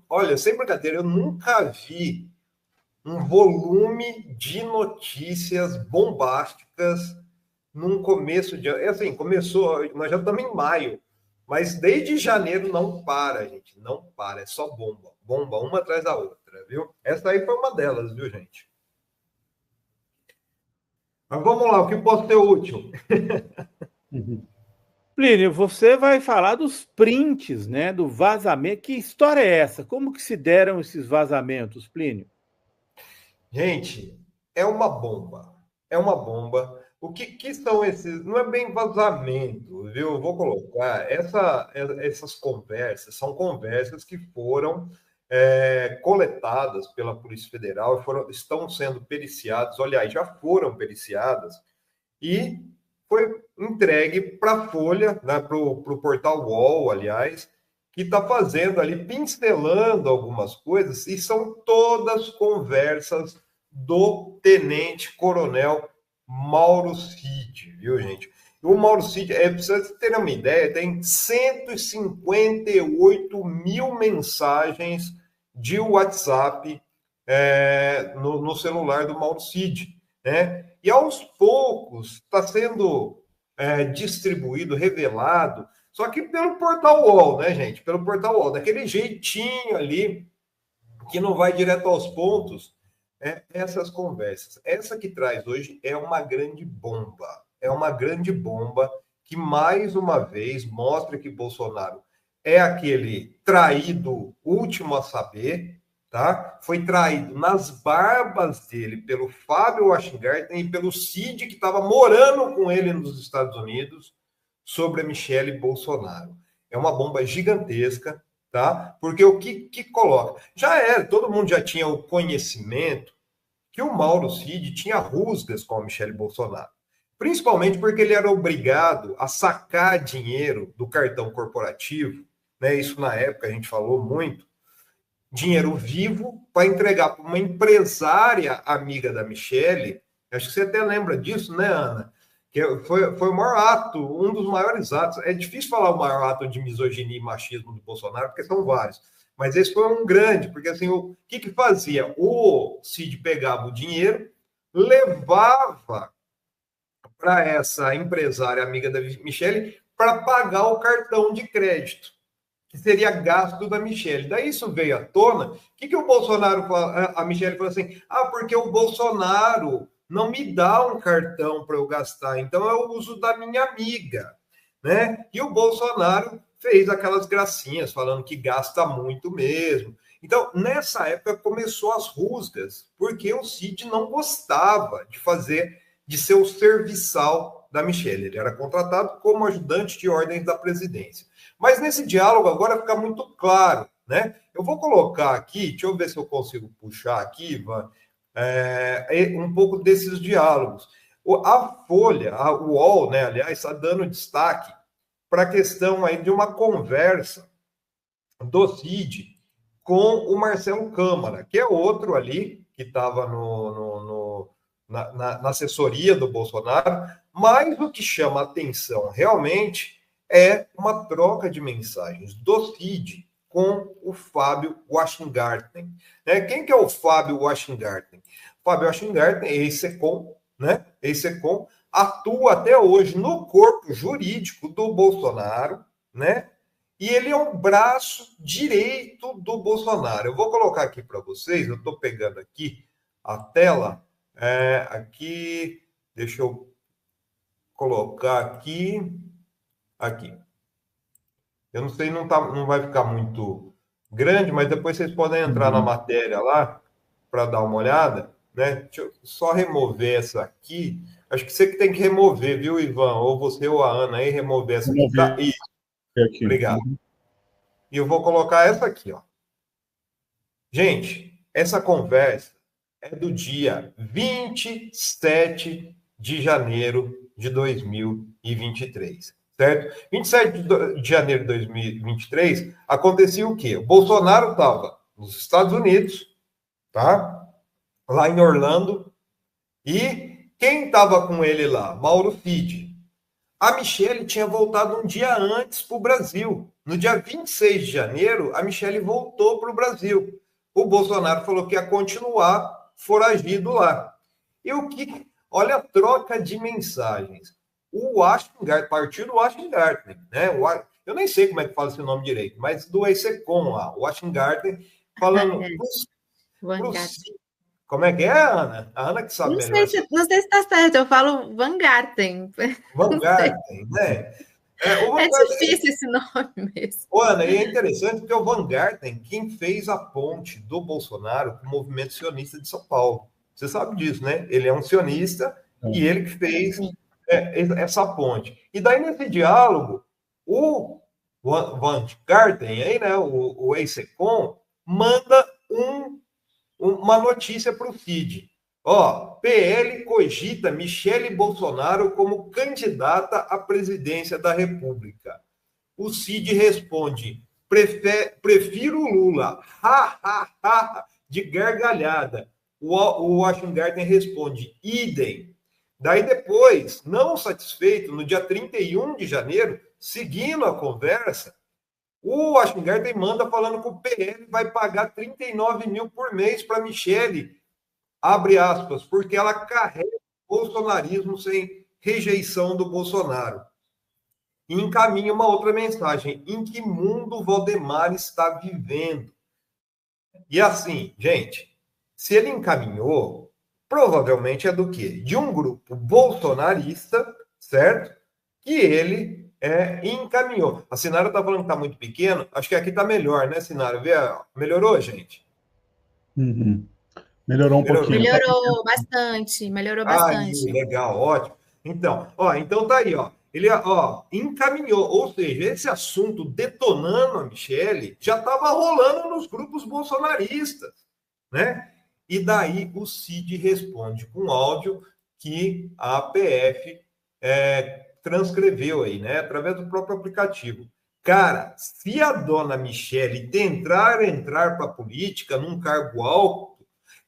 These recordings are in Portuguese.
Olha, sem brincadeira, eu nunca vi um volume de notícias bombásticas num começo de ano. Assim, começou, nós já estamos em maio, mas desde janeiro não para, gente, não para, é só bomba, bomba, uma atrás da outra, viu? Essa aí foi uma delas, viu, gente? Mas vamos lá, o que pode ser útil? Uhum. Plínio, você vai falar dos prints, né, do vazamento. Que história é essa? Como que se deram esses vazamentos, Plínio? Gente, é uma bomba. É uma bomba. O que são esses? Não é bem vazamento, viu? Eu vou colocar. Essas conversas são conversas que foram coletadas pela Polícia Federal e estão sendo periciadas. Aliás, já foram periciadas e foi entregue para a Folha, né, para o portal UOL, aliás, que está fazendo ali, pincelando algumas coisas, e são todas conversas do tenente-coronel Mauro Cid, viu, gente? O Mauro Cid, para vocês terem uma ideia, tem 158 mil mensagens de WhatsApp no celular do Mauro Cid, né? E aos poucos está sendo distribuído, revelado, só que pelo portal UOL, né, gente? Pelo portal UOL, daquele jeitinho ali, que não vai direto aos pontos, essas conversas. Essa que traz hoje é uma grande bomba. É uma grande bomba que, mais uma vez, mostra que Bolsonaro é aquele traído último a saber, tá? Foi traído nas barbas dele pelo Fábio Weingarten e pelo Cid, que estava morando com ele nos Estados Unidos, sobre a Michelle Bolsonaro. É uma bomba gigantesca, tá? Porque o que coloca? Já era, todo mundo já tinha o conhecimento que o Mauro Cid tinha rusgas com a Michelle Bolsonaro. Principalmente porque ele era obrigado a sacar dinheiro do cartão corporativo, né? Isso na época a gente falou muito, dinheiro vivo para entregar para uma empresária amiga da Michelle. Acho que você até lembra disso, né, Ana? Que foi o maior ato, um dos maiores atos. É difícil falar o maior ato de misoginia e machismo do Bolsonaro, porque são vários. Mas esse foi um grande, porque assim, o que fazia? O Cid pegava o dinheiro, levava para essa empresária amiga da Michelle para pagar o cartão de crédito que seria gasto da Michelle. Daí isso veio à tona. O que o Bolsonaro fala? A Michelle falou assim: porque o Bolsonaro não me dá um cartão para eu gastar, então eu uso da minha amiga, né? E o Bolsonaro fez aquelas gracinhas falando que gasta muito mesmo. Então, nessa época começou as rusgas, porque o Cid não gostava de ser o serviçal da Michelle. Ele era contratado como ajudante de ordens da presidência. Mas nesse diálogo agora fica muito claro, né? Eu vou colocar aqui, deixa eu ver se eu consigo puxar aqui, Ivan, um pouco desses diálogos. A Folha, o UOL, né, aliás, está dando destaque para a questão aí de uma conversa do Cid com o Marcelo Câmara, que é outro ali que estava na assessoria do Bolsonaro, mas o que chama atenção realmente é uma troca de mensagens do Cid com o Fábio Weingarten. Né? Quem que é o Fábio Weingarten? Fábio Weingarten é ex-SECOM, né? Ex-SECOM, atua até hoje no corpo jurídico do Bolsonaro, né? E ele é um braço direito do Bolsonaro. Eu vou colocar aqui para vocês, eu estou pegando aqui a tela, aqui, deixa eu colocar aqui. Eu não sei, não vai ficar muito grande, mas depois vocês podem entrar na Uhum. matéria lá para dar uma olhada, né? Deixa eu só remover essa aqui. Acho que você que tem que remover, viu, Ivan? Ou você ou a Ana aí, remover essa aqui. Vamos Tá? ver Isso, aqui. obrigado. Uhum. E eu vou colocar essa aqui, ó. Gente, essa conversa é do dia 27 de janeiro de 2023, certo? 27 de janeiro de 2023, acontecia o quê? O Bolsonaro estava nos Estados Unidos, tá? Lá em Orlando, e quem estava com ele lá? Mauro Cid. A Michelle tinha voltado um dia antes para o Brasil. No dia 26 de janeiro, a Michelle voltou para o Brasil. O Bolsonaro falou que ia continuar foragido lá. E o que... Olha a troca de mensagens. O partido Washington, né? Eu nem sei como é que fala esse nome direito, mas do ECOM lá, o Washington, falando... Como é que é, Ana? A Ana que sabe não melhor. Não sei se está certo, eu falo Vangarten. Vangarten, né? É difícil esse nome mesmo. Ana, e é interessante porque o Vangarten, quem fez a ponte do Bolsonaro com o movimento sionista de São Paulo. Você sabe disso, né? Ele é um sionista e ele que fez essa ponte. E daí, nesse diálogo, o Vangarten, aí, né, o ex-SECOM, manda uma notícia para o Cid. PL cogita Michele Bolsonaro como candidata à presidência da República. O Cid responde, prefiro Lula, de gargalhada. O Washington responde, idem. Daí depois, não satisfeito, no dia 31 de janeiro, seguindo a conversa, o Washington manda falando que o PL vai pagar 39 mil por mês para Michele, abre aspas, porque ela carrega o bolsonarismo sem rejeição do Bolsonaro. E encaminha uma outra mensagem. Em que mundo Valdemar está vivendo? E assim, gente, se ele encaminhou, provavelmente é do quê? De um grupo bolsonarista, certo? Que ele encaminhou. A Sinara está falando que está muito pequeno. Acho que aqui está melhor, né, Sinara? Melhorou, gente? Uhum. Melhorou um pouquinho. Melhorou bastante, Legal, ótimo. Então tá aí, ele encaminhou, ou seja, esse assunto detonando a Michele já estava rolando nos grupos bolsonaristas, né? E daí o Cid responde com áudio que a APF transcreveu aí, né? Através do próprio aplicativo. Cara, se a dona Michele tentar entrar para a política num cargo alto,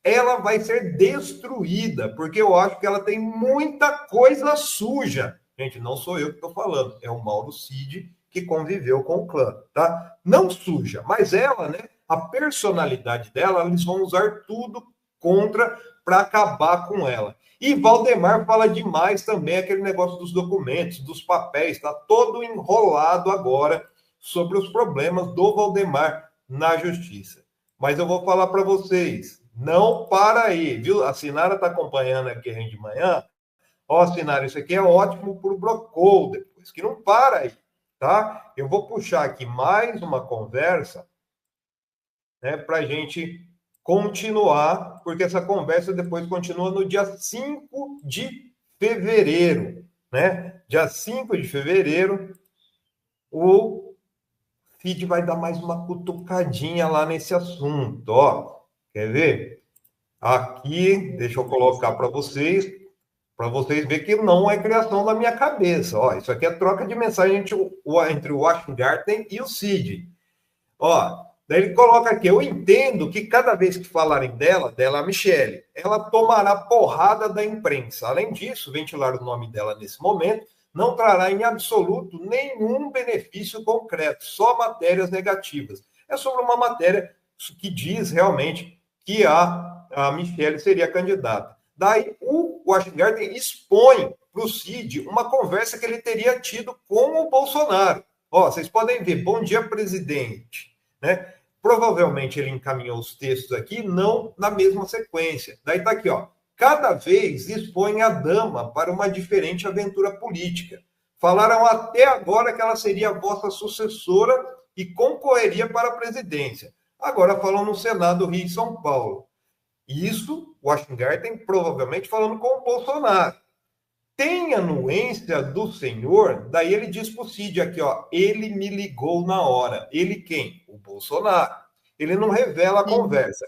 ela vai ser destruída, porque eu acho que ela tem muita coisa suja. Gente, não sou eu que estou falando, é o Mauro Cid que conviveu com o clã, tá? Não suja, mas ela, né? A personalidade dela, eles vão usar tudo contra para acabar com ela. E Valdemar fala demais também aquele negócio dos documentos, dos papéis, tá todo enrolado agora sobre os problemas do Valdemar na justiça. Mas eu vou falar para vocês, não para aí, viu? A Sinara está acompanhando aqui a gente de manhã. Sinara, isso aqui é ótimo para o Brocol depois, que não para aí, tá? Eu vou puxar aqui mais uma conversa, né, para a gente continuar, porque essa conversa depois continua no dia 5 de fevereiro, né? Dia 5 de fevereiro, o Cid vai dar mais uma cutucadinha lá nesse assunto, Quer ver? Aqui, deixa eu colocar para vocês verem que não é criação da minha cabeça. Isso aqui é troca de mensagem entre o Washington e o Cid. Daí ele coloca aqui, eu entendo que cada vez que falarem dela, a Michele, ela tomará porrada da imprensa. Além disso, ventilar o nome dela nesse momento não trará em absoluto nenhum benefício concreto, só matérias negativas. É sobre uma matéria que diz realmente que a Michele seria candidata. Daí o Washington expõe para o Cid uma conversa que ele teria tido com o Bolsonaro. Vocês podem ver, bom dia, presidente, né? Provavelmente ele encaminhou os textos aqui, não na mesma sequência. Daí está aqui, cada vez expõe a dama para uma diferente aventura política. Falaram até agora que ela seria a vossa sucessora e concorreria para a presidência. Agora falam no Senado Rio e São Paulo. Isso, Washington provavelmente falando com o Bolsonaro. Tem anuência do senhor, daí ele diz para o Cid aqui, ele me ligou na hora. Ele quem? O Bolsonaro. Ele não revela a conversa.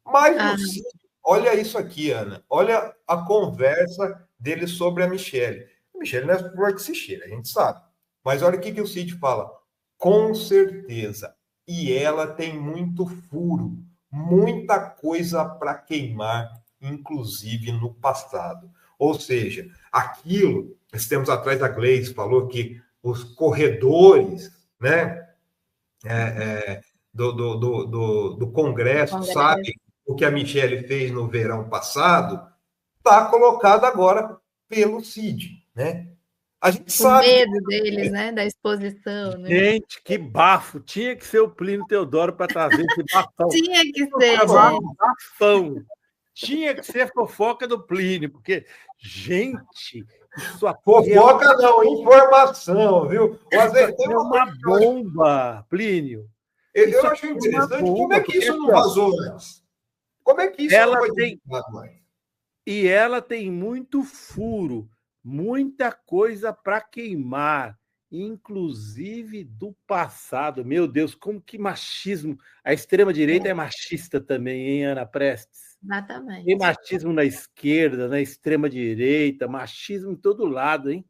Mas o Cid, olha isso aqui, Ana. Olha a conversa dele sobre a Michele. A Michele não é flor que se cheira, a gente sabe. Mas olha o que o Cid fala. Com certeza. E ela tem muito furo, muita coisa para queimar, inclusive no passado. Ou seja, aquilo, esses tempos atrás a Gleice falou que os corredores, né, do Congresso, sabe o que a Michelle fez no verão passado, está colocado agora pelo Cid, né? A gente sabe. O medo deles, né? Da exposição. Né? Gente, que bafo! Tinha que ser o Plínio Teodoro para trazer esse bafão. Tinha que ser, bafão. Tinha que ser fofoca do Plínio, porque, gente, isso aqui fofoca não, informação, viu? Às vezes tem uma bomba, Plínio. Eu acho interessante como é que isso não vazou antes. Como é que isso não foi divulgado mais? E ela tem muito furo, muita coisa para queimar, inclusive do passado. Meu Deus, como que machismo! A extrema-direita é machista também, hein, Ana Prestes? Exatamente. Tem machismo na esquerda, na extrema-direita, machismo em todo lado, hein?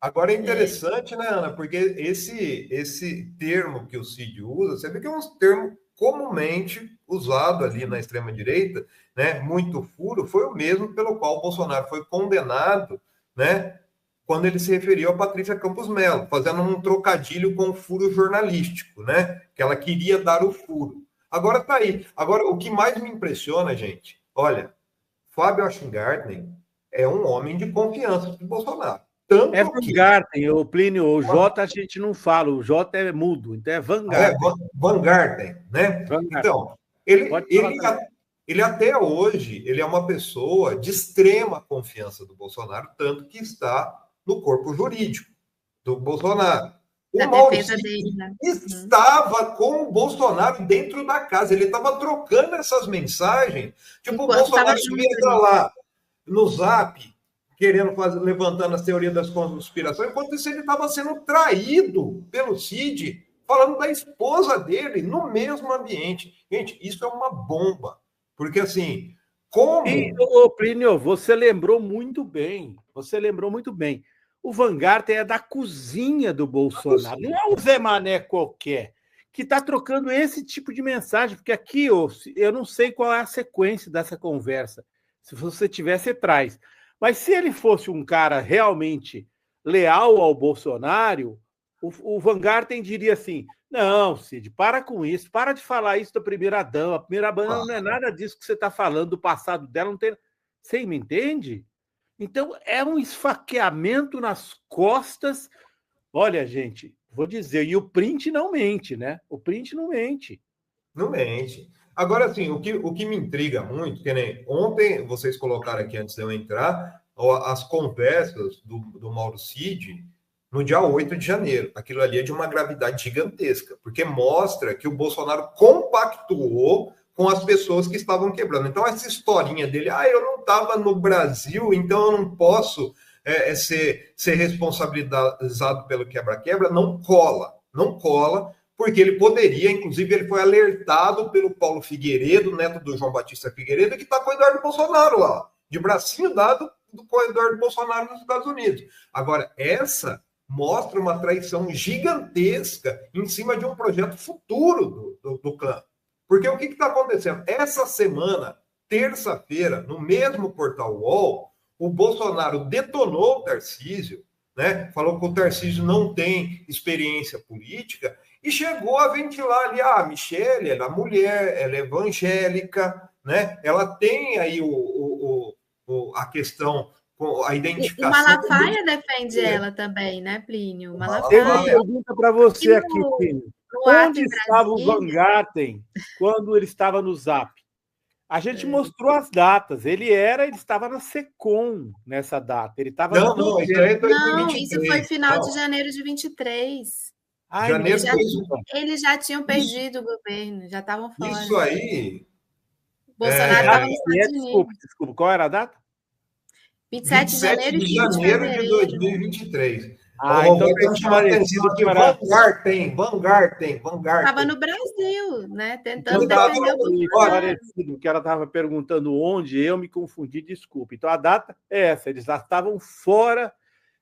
Agora é interessante, né, Ana? Porque esse termo que o Cid usa, você vê que é um termo comumente usado ali na extrema-direita, né? Muito furo, foi o mesmo pelo qual o Bolsonaro foi condenado, né? Quando ele se referiu a Patrícia Campos Melo, fazendo um trocadilho com o furo jornalístico, né? Que ela queria dar o furo. Agora tá aí. Agora, o que mais me impressiona, gente, olha, Fábio Weingarten é um homem de confiança do Bolsonaro. Tanto Weingarten, o Plínio, o J a gente não fala, o J é mudo, então é Weingarten. Weingarten, né? Então, ele até hoje, ele é uma pessoa de extrema confiança do Bolsonaro, tanto que está no corpo jurídico do Bolsonaro. O Maurício dele, né? Estava com o Bolsonaro dentro da casa, ele estava trocando essas mensagens, tipo, o Bolsonaro entra lá no Zap, querendo levantando as teorias das conspirações, enquanto isso ele estava sendo traído pelo Cid, falando da esposa dele no mesmo ambiente. Gente, isso é uma bomba. Porque, assim, como... Ô, Plínio, você lembrou muito bem. O Weingarten é da cozinha do Bolsonaro. Não é o Zé Mané qualquer que está trocando esse tipo de mensagem, porque aqui eu não sei qual é a sequência dessa conversa. Se você tiver, você traz. Mas se ele fosse um cara realmente leal ao Bolsonaro, o Weingarten diria assim, não, Cid, para com isso, para de falar isso da primeira-dama. A primeira-dama não é nada disso que você está falando, do passado dela, não tem... Você me entende? Então, é um esfaqueamento nas costas. Olha, gente, vou dizer, e o print não mente, né? O print não mente. Não mente. Agora, assim, o que me intriga muito, que nem ontem vocês colocaram aqui antes de eu entrar, as conversas do Mauro Cid no dia 8 de janeiro. Aquilo ali é de uma gravidade gigantesca, porque mostra que o Bolsonaro compactuou com as pessoas que estavam quebrando. Então, essa historinha dele, eu não estava no Brasil, então eu não posso ser responsabilizado pelo quebra-quebra, não cola, porque ele poderia, inclusive, ele foi alertado pelo Paulo Figueiredo, neto do João Batista Figueiredo, que está com o Eduardo Bolsonaro lá, de bracinho dado com o Eduardo Bolsonaro nos Estados Unidos. Agora, essa mostra uma traição gigantesca em cima de um projeto futuro do clã. Porque o que está acontecendo? Essa semana, terça-feira, no mesmo portal UOL, o Bolsonaro detonou o Tarcísio, né? Falou que o Tarcísio não tem experiência política e chegou a ventilar ali, a Michelle, ela é mulher, ela é evangélica, né? Ela tem aí a questão, a identificação... O Malafaia defende ela também, né, Plínio? Malafaia. Tem uma pergunta para você aqui, Plínio. Onde estava o Weingarten quando ele estava no Zap? A gente mostrou as datas. Ele estava na Secom nessa data. Ele estava Não, isso é 2023. Não, isso foi final de janeiro de 23. Eles já tinham perdido o governo, já estavam fora. Isso aí... Bolsonaro estava nos Estados Unidos. Desculpa, qual era a data? 27 de janeiro de 2023. Então tem chamar atenção que Weingarten. Estava no Brasil, né? Tentando defender o Bolsonaro. Que ela estava perguntando onde, eu me confundi, desculpa. Então a data é essa, eles já estavam fora,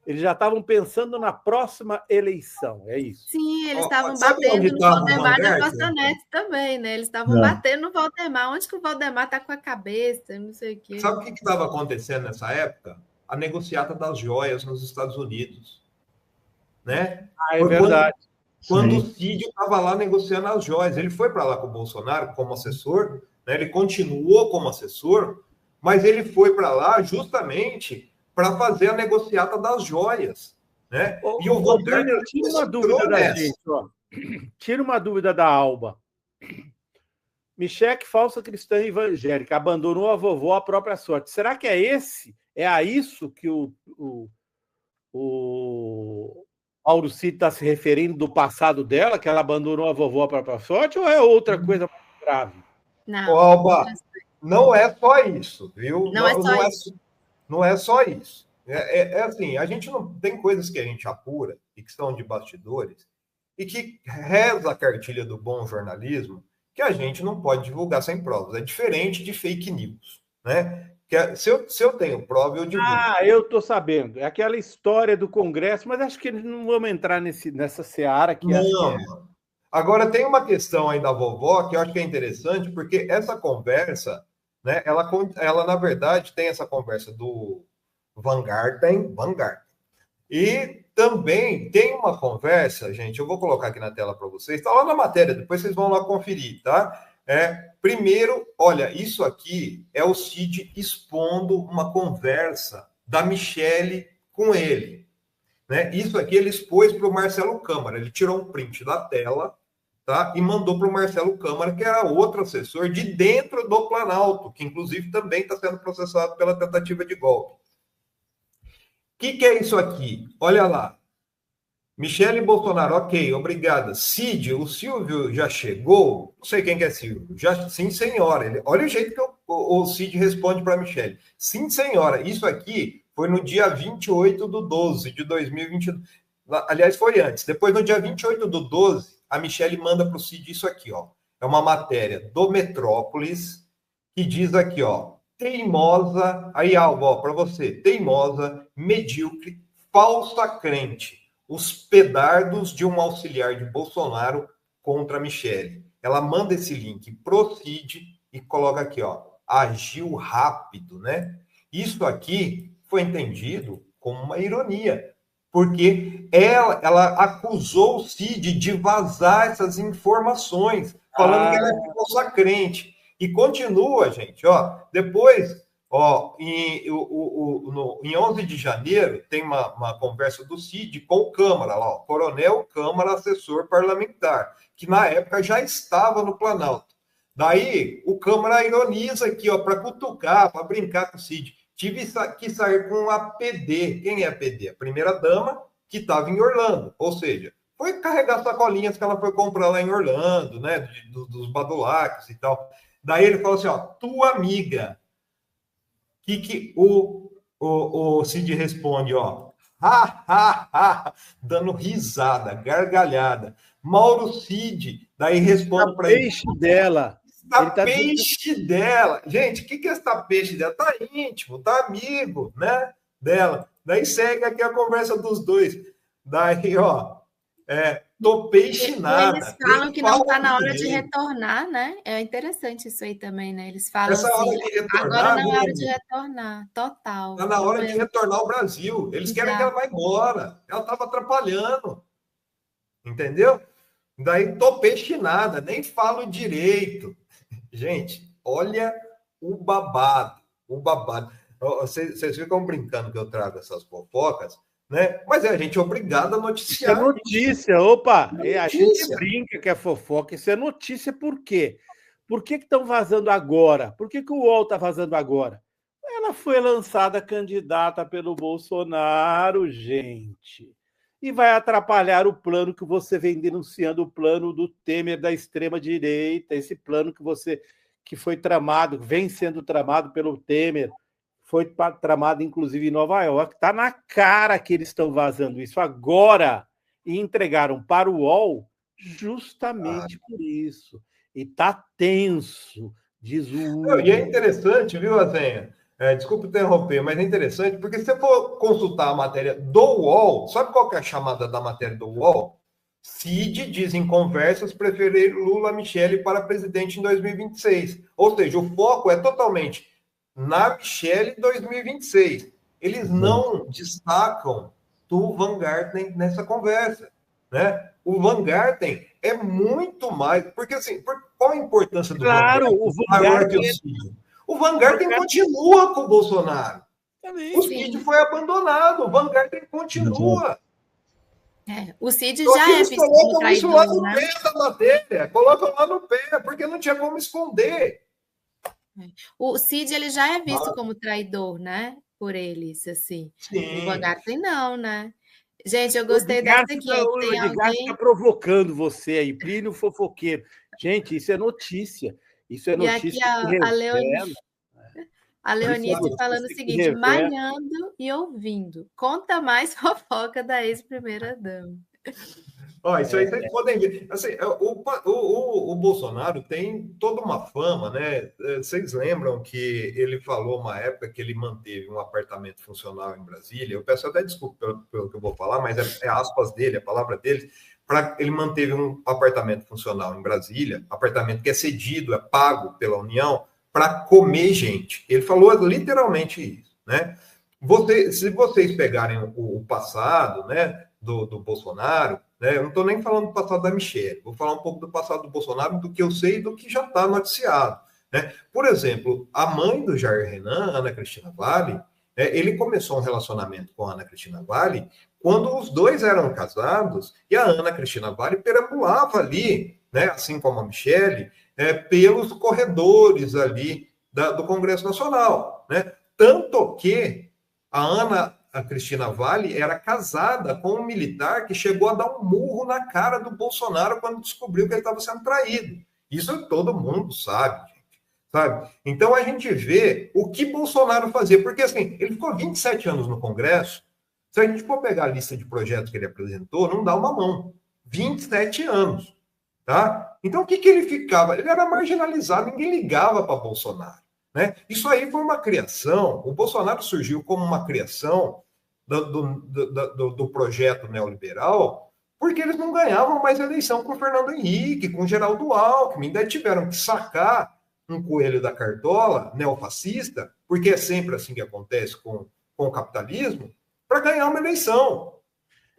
eles já estavam pensando na próxima eleição, é isso. Sim, eles estavam batendo no Valdemar da Costa Neto também, né? Eles estavam batendo no Valdemar. Onde que o Valdemar está com a cabeça? Não sei o quê. Sabe o que estava acontecendo nessa época? A negociata das joias nos Estados Unidos. Né? É verdade. quando o Cid estava lá negociando as joias. Ele foi para lá com o Bolsonaro como assessor, né? Ele continuou como assessor, mas ele foi para lá justamente para fazer a negociata das joias, né? E o Vanguard tira uma dúvida da gente, ó. Tira uma dúvida da Alba. Micheque, falsa cristã evangélica, abandonou a vovó à própria sorte. Será que é a isso que o Mauro Cid está se referindo do passado dela, que ela abandonou a vovó à própria sorte, ou é outra coisa mais grave? Não. Alba, não é só isso, viu? Não é só isso. É assim, a gente não tem coisas que a gente apura e que são de bastidores e que reza a cartilha do bom jornalismo que a gente não pode divulgar sem provas. É diferente de fake news, né? Se eu tenho prova, eu divulgo. Eu estou sabendo. É aquela história do Congresso, mas acho que não vamos entrar nessa seara aqui. Não. Agora, tem uma questão aí da vovó que eu acho que é interessante, porque essa conversa, né, ela na verdade, tem essa conversa do Vanguard. E também tem uma conversa, gente, eu vou colocar aqui na tela para vocês, está lá na matéria, depois vocês vão lá conferir, tá? Primeiro, olha, isso aqui é o Cid expondo uma conversa da Michelle com ele, né? Isso aqui ele expôs para o Marcelo Câmara, ele tirou um print da tela, tá? E mandou para o Marcelo Câmara, que era outro assessor de dentro do Planalto, que inclusive também está sendo processado pela tentativa de golpe. O que é isso aqui? Olha lá. Michele Bolsonaro, ok, obrigada. Cid, o Silvio já chegou? Não sei quem que é Silvio. Sim, senhora. Olha o jeito que o Cid responde para a Michele. Sim, senhora. Isso aqui foi no dia 28/12 de 2022. Aliás, foi antes. Depois, no dia 28/12, a Michele manda para o Cid isso aqui, ó. É uma matéria do Metrópolis que diz aqui, ó. Teimosa, aí, Alba, para você. Teimosa, medíocre, falsa crente. Os pedardos de um auxiliar de Bolsonaro contra a Michele. Ela manda esse link pro Cid e coloca aqui, ó, agiu rápido, né? Isso aqui foi entendido como uma ironia, porque ela acusou o Cid de vazar essas informações, falando que ela é falsa crente. E continua, gente, ó, depois... Ó, em 11 de janeiro, tem uma conversa do Cid com o Câmara, lá, ó, Coronel Câmara, assessor parlamentar, que na época já estava no Planalto. Daí, o Câmara ironiza aqui, ó, para cutucar, para brincar com o Cid. Tive que sair com a PD. Quem é a PD? A primeira-dama, que estava em Orlando. Ou seja, foi carregar sacolinhas que ela foi comprar lá em Orlando, né, dos badulacos e tal. Daí ele falou assim, ó, tua amiga... que o Cid responde, ó, dando risada, gargalhada. Mauro Cid, daí responde para ele. Peixe dela. Peixe dela. Gente, o que é essa peixe dela? Tá íntimo, tá amigo, né, dela. Daí segue aqui a conversa dos dois. Daí, ó, tô peixe nada. Eles falam que não está na hora de retornar, né? É interessante isso aí também, né? Eles falam essa assim, hora de retornar, agora não é hora de retornar, total. Está na hora de retornar ao Brasil. Eles querem que ela vá embora. Ela estava atrapalhando. Entendeu? Daí tô peixe nada, nem falo direito. Gente, olha o babado. O babado. Vocês ficam brincando que eu trago essas fofocas, né? Mas a gente é obrigado a noticiar. Isso é notícia, opa! A gente brinca que é fofoca, isso é notícia por quê? Por que estão vazando agora? Por que o UOL está vazando agora? Ela foi lançada candidata pelo Bolsonaro, gente. E vai atrapalhar o plano que você vem denunciando, o plano do Temer da extrema-direita, esse plano que foi tramado, vem sendo tramado pelo Temer, foi tramado, inclusive, em Nova York. Está na cara que eles estão vazando isso agora e entregaram para o UOL justamente por isso. E está tenso, diz o... E é interessante, viu, Azenha? Desculpa interromper, mas é interessante, porque se você for consultar a matéria do UOL, sabe qual que é a chamada da matéria do UOL? Cid diz em conversas preferir Lula Michele para presidente em 2026. Ou seja, o foco é totalmente na Michele 2026. Eles não destacam do Vanguard nessa conversa, né? O Van Garten é muito mais, porque assim, qual a importância do claro, Van Garten maior que o Cid? O Van Garten continua com o Bolsonaro. O Cid foi abandonado, o Van Garten continua. O Cid já é visto como traidor, isso lá no pé da matéria, colocam lá no pé, porque não tinha como esconder. O Cid ele já é visto como traidor, né? Por eles, assim. Sim. O Van Garten não, né? Gente, eu gostei dessa aqui. O Edgar está provocando você aí, Plínio fofoqueiro. Gente, isso é notícia. Isso é notícia. E aqui a Leonice falando o seguinte: malhando e ouvindo. Conta mais fofoca da ex-primeira-dama. Isso aí vocês podem ver. Assim, o Bolsonaro tem toda uma fama, né? Vocês lembram que ele falou uma época que ele manteve um apartamento funcional em Brasília? Eu peço até desculpa pelo que eu vou falar, mas é aspas dele, a palavra dele. Ele manteve um apartamento funcional em Brasília, apartamento que é cedido, é pago pela União, para comer gente. Ele falou literalmente isso, né? Se vocês pegarem o passado, né, do Bolsonaro, né, eu não estou nem falando do passado da Michelle, vou falar um pouco do passado do Bolsonaro, do que eu sei e do que já está noticiado, né? Por exemplo, a mãe do Jair Renan, Ana Cristina Vale, ele começou um relacionamento com a Ana Cristina Vale quando os dois eram casados e a Ana Cristina Vale perambulava ali, né, assim como a Michelle, pelos corredores ali do Congresso Nacional, né? Tanto que a Cristina Vale era casada com um militar que chegou a dar um murro na cara do Bolsonaro quando descobriu que ele estava sendo traído. Isso todo mundo sabe, gente. Sabe? Então a gente vê o que Bolsonaro fazia, porque assim, ele ficou 27 anos no Congresso. Se a gente for pegar a lista de projetos que ele apresentou, não dá uma mão. 27 anos. Tá? Então o que ele ficava? Ele era marginalizado, ninguém ligava para Bolsonaro. Né? Isso aí foi uma criação, o Bolsonaro surgiu como uma criação do projeto neoliberal, porque eles não ganhavam mais eleição com o Fernando Henrique, com o Geraldo Alckmin, ainda tiveram que sacar um coelho da cartola, neofascista, porque é sempre assim que acontece com o capitalismo, para ganhar uma eleição.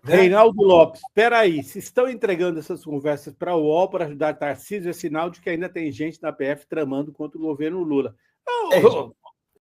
Né? Reinaldo Lopes, espera aí, se estão entregando essas conversas para o UOL para ajudar Tarcísio, é sinal de que ainda tem gente na PF tramando contra o governo Lula.